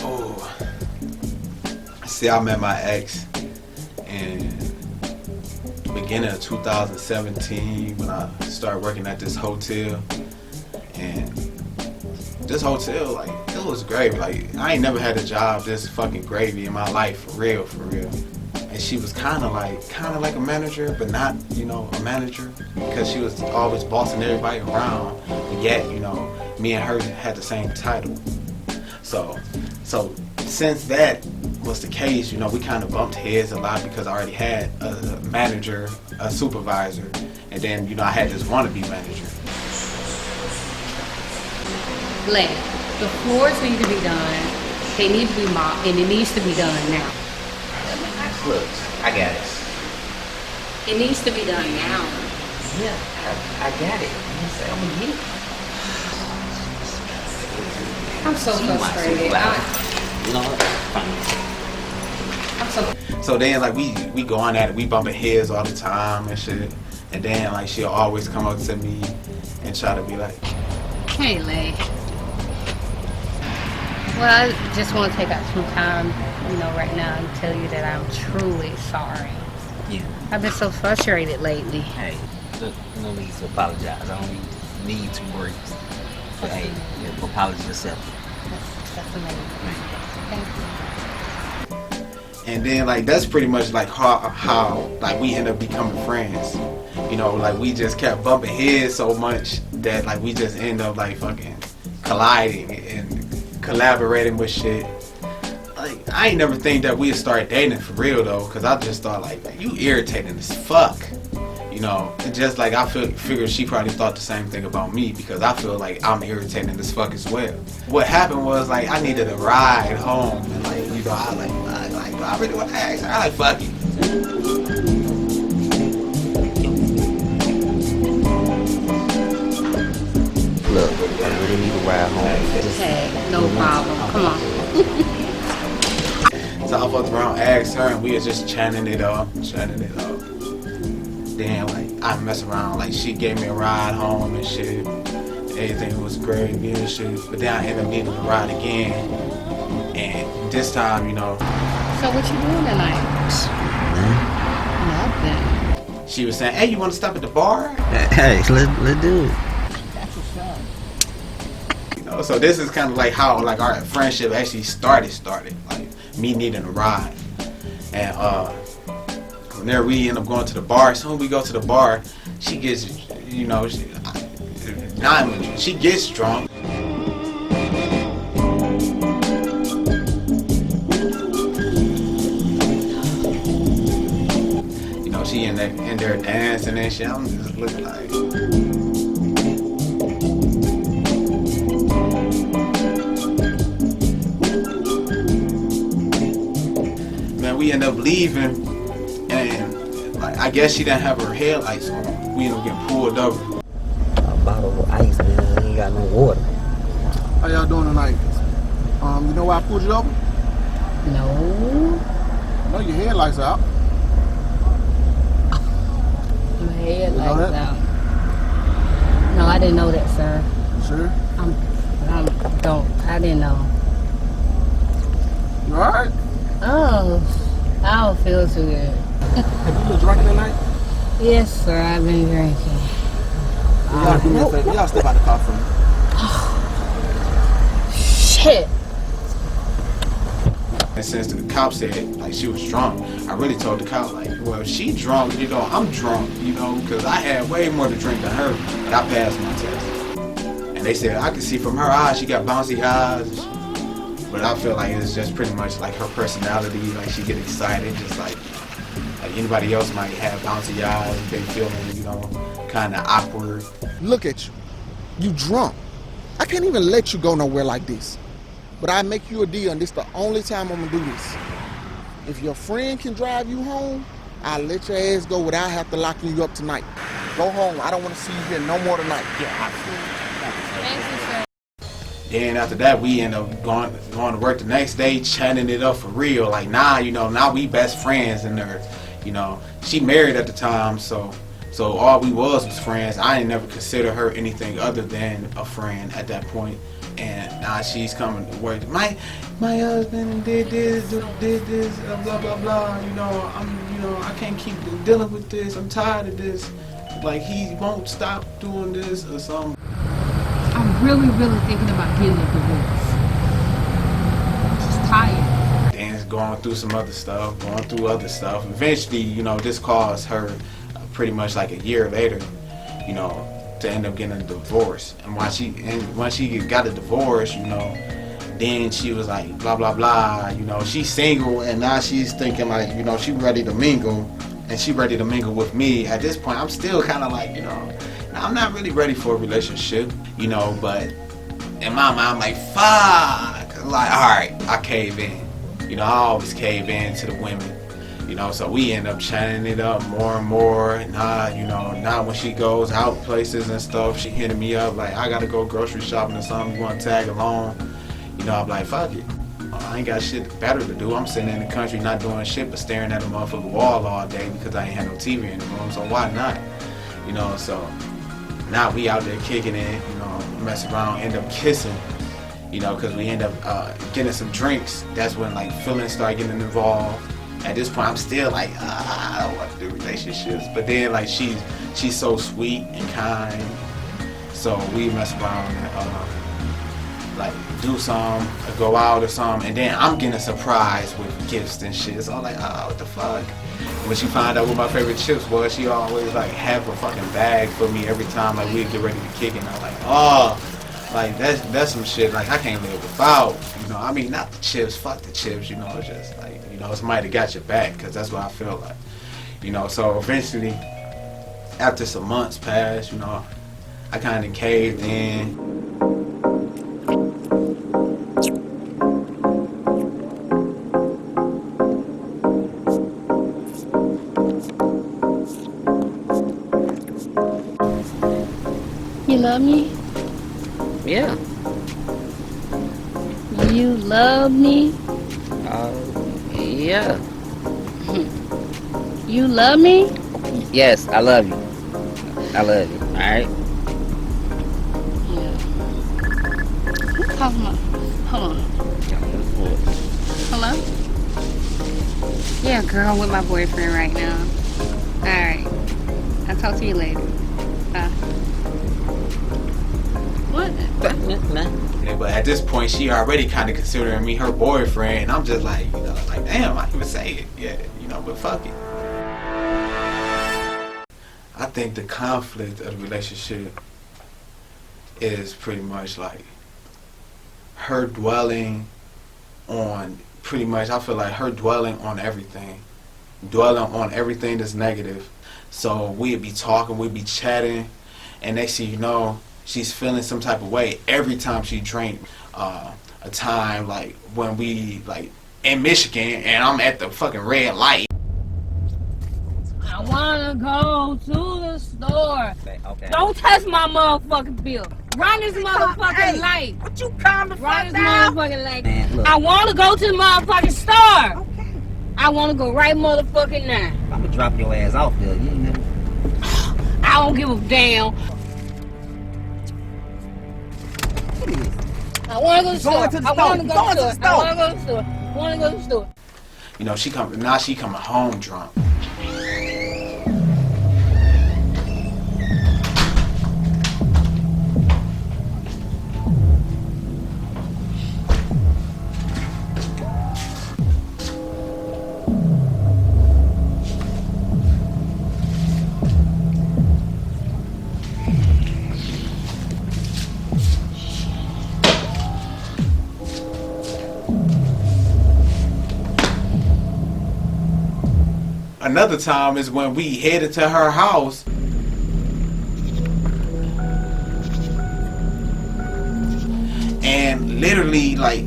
Oh, see, I met my ex in the beginning of 2017 when I started working at this hotel. And this hotel, like, it was gravy. Like, I ain't never had a job this fucking gravy in my life, for real, for real. And she was kind of like a manager, but not, you know, a manager, because she was always bossing everybody around. But yet, you know, me and her had the same title. So since that was the case, you know, we kind of bumped heads a lot because I already had a manager, a supervisor, and then, you know, I had this wannabe manager. Lay, the floors need to be done. They need to be mopped, and it needs to be done now. Look, I got it. It needs to be done now. Yeah, I got it. I'm gonna get it. I'm so frustrated. You know what? I'm so. So then, like, we go on at it, we bumping heads all the time and shit. And then, like, she'll always come up to me and try to be like, Hey, Lay. Well, I just want to take out some time, you know, right now and tell you that I'm truly sorry. Yeah. I've been so frustrated lately. Hey, look, no need to apologize. I don't need to worry. But hey, yeah, apology yourself. That's amazing. Thank you. and then, like, that's pretty much like how like we end up becoming friends. You know, like, we just kept bumping heads so much that, like, we just end up, like, fucking colliding and collaborating with shit. Like, I ain't never think that we'd start dating for real though, cause I just thought, like, you irritating as fuck, you know. And just like I figured she probably thought the same thing about me, because I feel like I'm irritating as fuck as well. What happened was, like, I needed a ride home, and, like, you know, I really want to ask her. I like, fuck you. Look, I really need a ride home. Okay, no problem. Come on. So I fucked around, asked her, and we was just chatting it up. Then, like, I mess around, like, she gave me a ride home and shit. Everything was great and shit. But then I ended up needing a ride again. And this time, you know. So what you doing tonight? Nothing. She was saying, hey, you want to stop at the bar? Hey, let's do it. You know, so this is kind of like how, like, our friendship actually started. Like, me needing a ride. And from there we end up going to the bar. As soon as we go to the bar, she gets, you know, she gets drunk. You know, she in there dancing and shit. I'm just looking like, we end up leaving, and, like, I guess she didn't have her headlights on. We end up getting pulled over. A bottle of ice, man. Ain't got no water. How y'all doing tonight? You know why I pulled you over? No. No, your headlights out. My head You know lights that? out. No, I didn't know that, sir. Sure. I didn't know. You alright? Oh, I don't feel too good. Have you been drinking tonight? Yes, sir, I've been drinking. Y'all do me a favor. Y'all step out the car for me. Shit. And since the cop said, like, she was drunk, I really told the cop, like, well, if she drunk, you know, I'm drunk, you know, because I had way more to drink than her, but I passed my test. And they said, I could see from her eyes, she got bouncy eyes. But I feel like it's just pretty much like her personality, like, she get excited, just like anybody else might have bouncy eyes, they feeling, you know, kind of awkward. Look at you. You drunk. I can't even let you go nowhere like this. But I make you a deal, and this the only time I'm gonna do this. If your friend can drive you home, I'll let your ass go without having to lock you up tonight. Go home. I don't want to see you here no more tonight. Thank you, sir. Then after that, we end up going to work the next day, chatting it up for real. Like, nah, you know, now we best friends, and you know, she married at the time, so So all we was friends. I ain't never consider her anything other than a friend at that point. And now she's coming to work. My husband did this, blah blah blah. I can't keep dealing with this. I'm tired of this. Like he won't stop doing this or something. I'm really thinking about getting a divorce. I'm just tired. And going through some other stuff, going through other stuff. Eventually, this caused her pretty much like a year later, to end up getting a divorce. And once she got a divorce, then she was like blah blah blah. She's single and now she's thinking like, she ready to mingle, and she ready to mingle with me. At this point, I'm still kind of like, I'm not really ready for a relationship, but in my mind, I'm like, fuck. Like, all right, I cave in. I always cave in to the women. So we end up chatting it up more and more. And now when she goes out places and stuff, she hitting me up like, I gotta go grocery shopping or something. You wanna tag along? I'm like, fuck it. I ain't got shit better to do. I'm sitting in the country not doing shit but staring at a motherfucking wall all day because I ain't had no TV in the room. So why not? So now we out there kicking it, mess around, end up kissing, because we end up getting some drinks. That's when like feelings start getting involved. At this point, I'm still like, I don't want to do relationships. But then, like, she's so sweet and kind. So we mess around and, like, do some, or go out or something. And then I'm getting a surprise with gifts and shit. So I'm like, oh, what the fuck? When she found out what my favorite chips was, she always, like, have a fucking bag for me every time, like, we'd get ready to kick it. And I'm like, oh. Like, that's some shit, like, I can't live without, not the chips, fuck the chips, it's just, like, somebody that got your back, because that's what I feel like, so eventually, after some months passed, I kind of caved in. You love me? Yeah. You love me? Yeah. You love me? Yes, I love you. I love you. Alright? Yeah. Who's talking about? Hold on. Hello? Yeah, girl, I'm with my boyfriend right now. Alright. I'll talk to you later. What? Yeah, but at this point, she already kind of considering me her boyfriend, and I'm just like, damn, I didn't even say it yet, but fuck it. I think the conflict of the relationship is pretty much like her dwelling on, pretty much, I feel like her dwelling on everything that's negative. So we'd be talking, we'd be chatting, and next thing you know, she's feeling some type of way every time she drank. A time like when we like in Michigan and I'm at the fucking red light. I wanna go to the store. Okay. Don't touch my motherfucking bill. Run this motherfucking light. What you calm the Run fuck this down? motherfucking light. Man, look. I wanna go to the motherfucking store. Okay. I wanna go right motherfucking now. I'm gonna drop your ass off there. You ain't never... I don't give a damn. What is this? I wanna go to the store. Going to the I store. wanna go Going to to the the store. I store. wanna go to the store. I wanna go to the store. She coming home drunk. Another time is when we headed to her house. And literally like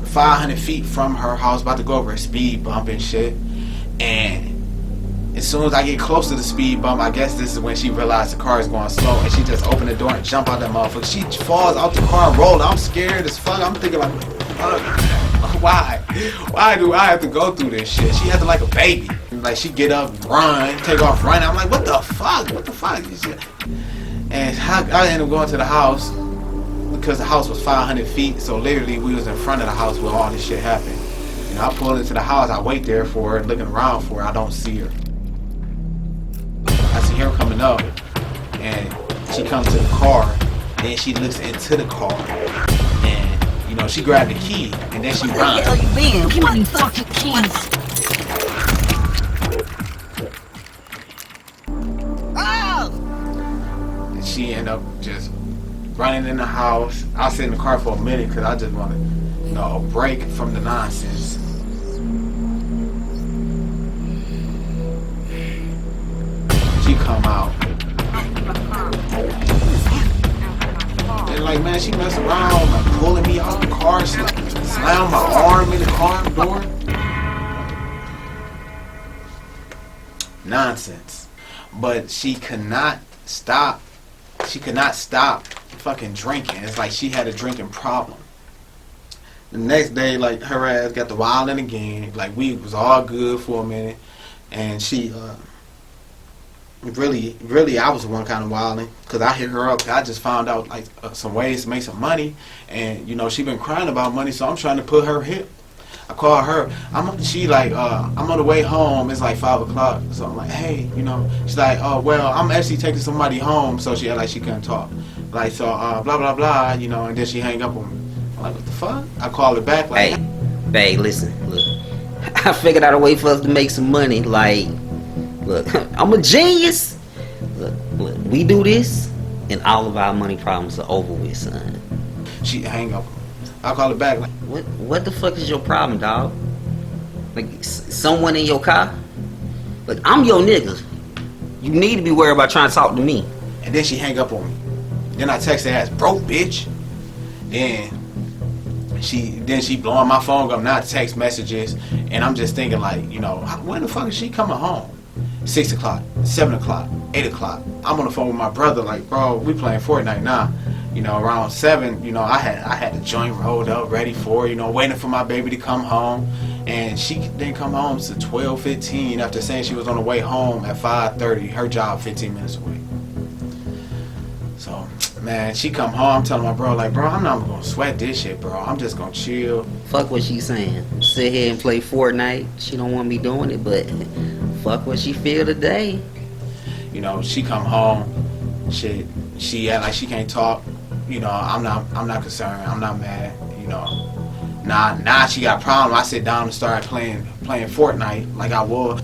500 feet from her house, about to go over a speed bump and shit. And as soon as I get close to the speed bump, I guess this is when she realized the car is going slow, and she just opened the door and jump out that motherfucker. She falls out the car and rolled. I'm scared as fuck. I'm thinking like, Why do I have to go through this shit? She acted like a baby. Like she get up, run, take off running. I'm like, what the fuck? What the fuck? And I ended up going to the house because the house was 500 feet. So literally we was in front of the house where all this shit happened. You know, I pull into the house, I wait there for her, looking around for her, I don't see her. I see her coming up, and she comes to the car, then she looks into the car, and, you know, she grabbed the key, and then she runs. Where the hell you been? Give me these fucking keys. Oh! And she ended up just running in the house. I sit in the car for a minute, because I just wanted, you know, a break from the nonsense. She come out. And like, man, she messed around, like pulling me out the car, slammed my arm in the car door. Nonsense. But she could not stop. She could not stop fucking drinking. It's like she had a drinking problem. The next day, like, her ass got the wilding again. Like, we was all good for a minute. And she, really, I was the one kind of wilding. Because I hit her up. I just found out, like, some ways to make some money. And, you know, she been crying about money, so I'm trying to put her hip. I call her. I'm on the way home. It's like 5 o'clock. So I'm like, hey, you know. She's like, oh, well, I'm actually taking somebody home. So she had, like, she couldn't talk. Like, so, blah, blah, blah, you know. And then she hang up on me. I'm like, what the fuck? I call her back like, hey, babe, listen, look. I figured out a way for us to make some money. Like, look, I'm a genius. Look, we do this, and all of our money problems are over with, son. She hang up. I call her back like, what the fuck is your problem, dog? Like, someone in your car? Look, I'm your nigga. You need to be worried about trying to talk to me. and then she hang up on me. Then I text her ass, broke bitch. Then she blowing my phone up, not text messages, and I'm just thinking like, you know, when the fuck is she coming home? 6 o'clock, 7 o'clock, 8 o'clock. I'm on the phone with my brother like, bro, we playing FORTNITE now. You know, around 7, you know, I had the joint rolled up, ready for, you know, waiting for my baby to come home. And she didn't come home to 12:15 after saying she was on the way home at 5:30. Her job 15 minutes away. So, man, she come home, I'm telling my bro, like, bro, I'm not gonna sweat this shit, bro. I'm just gonna chill. Fuck what she saying. Sit here and play FORTNITE. She don't want me doing it, but fuck what she feel today. You know, she come home, shit, she act like she can't talk. You know, I'm not concerned. I'm not mad. You know, now she got a problem. I sit down and start playing FORTNITE like I was.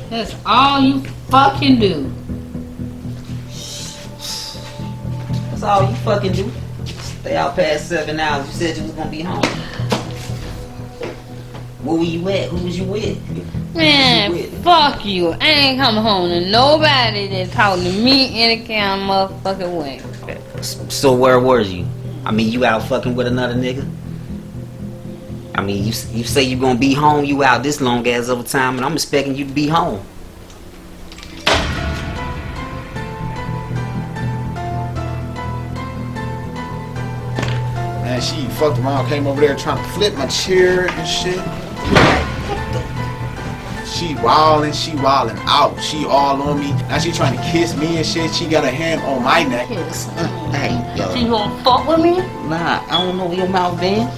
That's all you fucking do. That's all you fucking do. Stay out past 7 hours. You said you was gonna be home. Where were you at? Who was you with? Man, fuck you. I ain't coming home to nobody that talking to me any kind of motherfucking way. So where was you? I mean, you out fucking with another nigga? I mean, you say you gonna be home, you out this long ass of a time, and I'm expecting you to be home. Man, she fucked around, came over there trying to flip my chair and shit. She wildin' out. She all on me. Now she trying to kiss me and shit. She got a hand on my neck. Hey, yo. You gonna fuck with me? Nah, I don't know where your mouth been.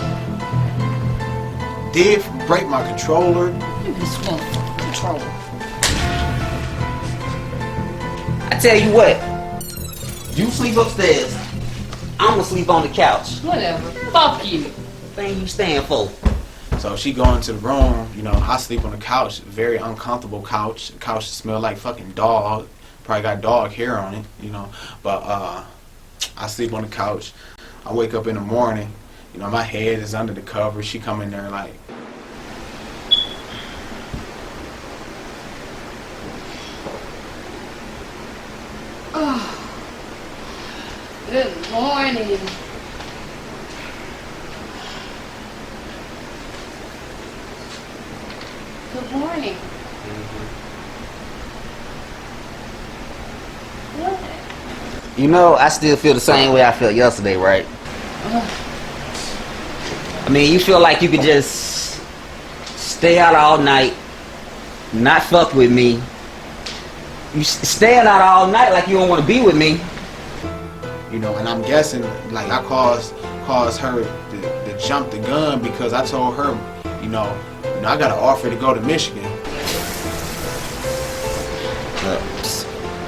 Did break my controller. You just want control. I tell you what. You sleep upstairs. I'm gonna sleep on the couch. Whatever. Fuck you. Thing you stand for. So she go into the room, you know, I sleep on the couch, very uncomfortable couch. The couch smell like fucking dog. Probably got dog hair on it, you know. But I sleep on the couch. I wake up in the morning, you know, my head is under the cover. She come in there like, Good morning. Good morning. What? You know, I still feel the same way I felt yesterday, right? I mean, you feel like you could just stay out all night, not fuck with me. You staying out all night like you don't want to be with me. You know, and I'm guessing like I caused her to jump the gun because I told her, you know, I got an offer to go to Michigan.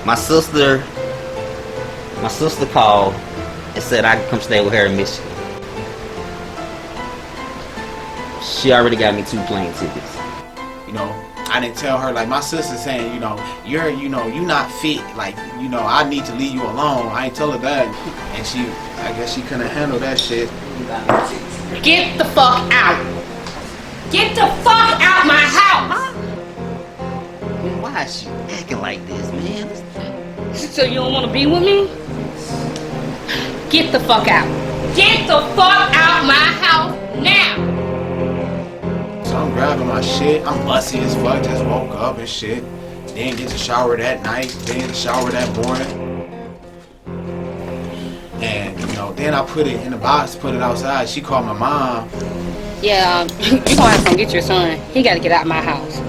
My sister called and said I could come stay with her in Michigan. She already got me 2 plane tickets. You know, I didn't tell her, like my sister saying, you know, you're not fit, like, you know, I need to leave you alone. I ain't tell her that. And I guess she couldn't handle that shit. Get the fuck out. Get the fuck out my house. Man, why is she acting like this, man? So you don't want to be with me? Get the fuck out. Get the fuck out my house now. So I'm grabbing my shit. I'm musty as fuck. Just woke up and shit. Didn't get to shower that night. Didn't get to shower that morning. And, you know, then I put it in the box, put it outside. She called my mom. Yeah, you gonna have to get your son. He gotta get out of my house.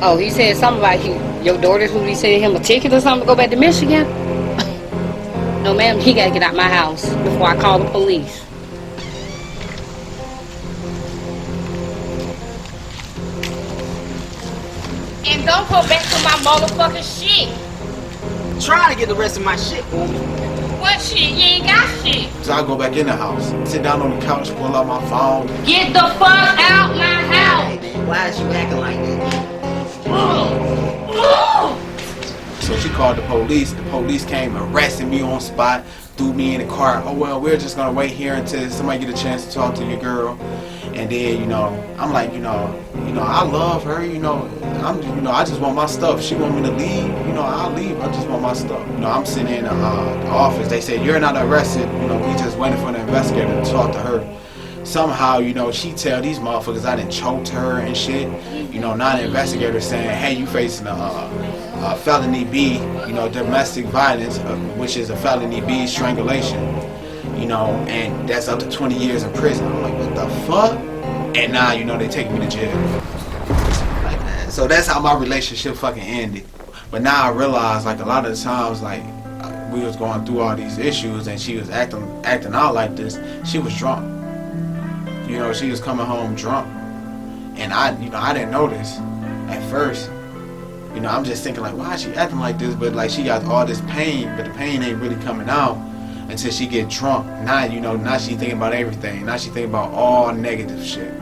Oh, he said something about your daughter's who he sent him a ticket or something to go back to Michigan? No, ma'am, he gotta get out of my house before I call the police. And don't go back to my motherfucking shit. Trying to get the rest of my shit for me. What shit? You ain't got shit. So I go back in the house, sit down on the couch, pull out my phone. Get the fuck out my house. Hey, man, why is you acting like this? So she called the police. The police came, arrested me on spot, threw me in the car. Oh well, we're just gonna wait here until somebody get a chance to talk to your girl. And then, you know, I'm like, you know, I love her. You know, I just want my stuff. She want me to leave. You know, I'll leave. I just want my stuff. You know, I'm sitting in the office. They said you're not arrested. You know, we just waiting for the investigator to talk to her. Somehow, you know, she tell these motherfuckers I done choked her and shit. You know, now the investigator saying, hey, you facing a felony B, you know, domestic violence, which is a felony B, strangulation. You know, and that's up to 20 years in prison. I'm like, what the fuck? And now, you know, they take me to jail. Like that. So that's how my relationship fucking ended. But now I realize, like, a lot of the times, like, we was going through all these issues and she was acting out like this. She was drunk. You know, she was coming home drunk. And I didn't notice at first. You know, I'm just thinking, like, why is she acting like this? But, like, she got all this pain, but the pain ain't really coming out until she get drunk. Now, you know, now she thinking about everything. Now she thinking about all negative shit.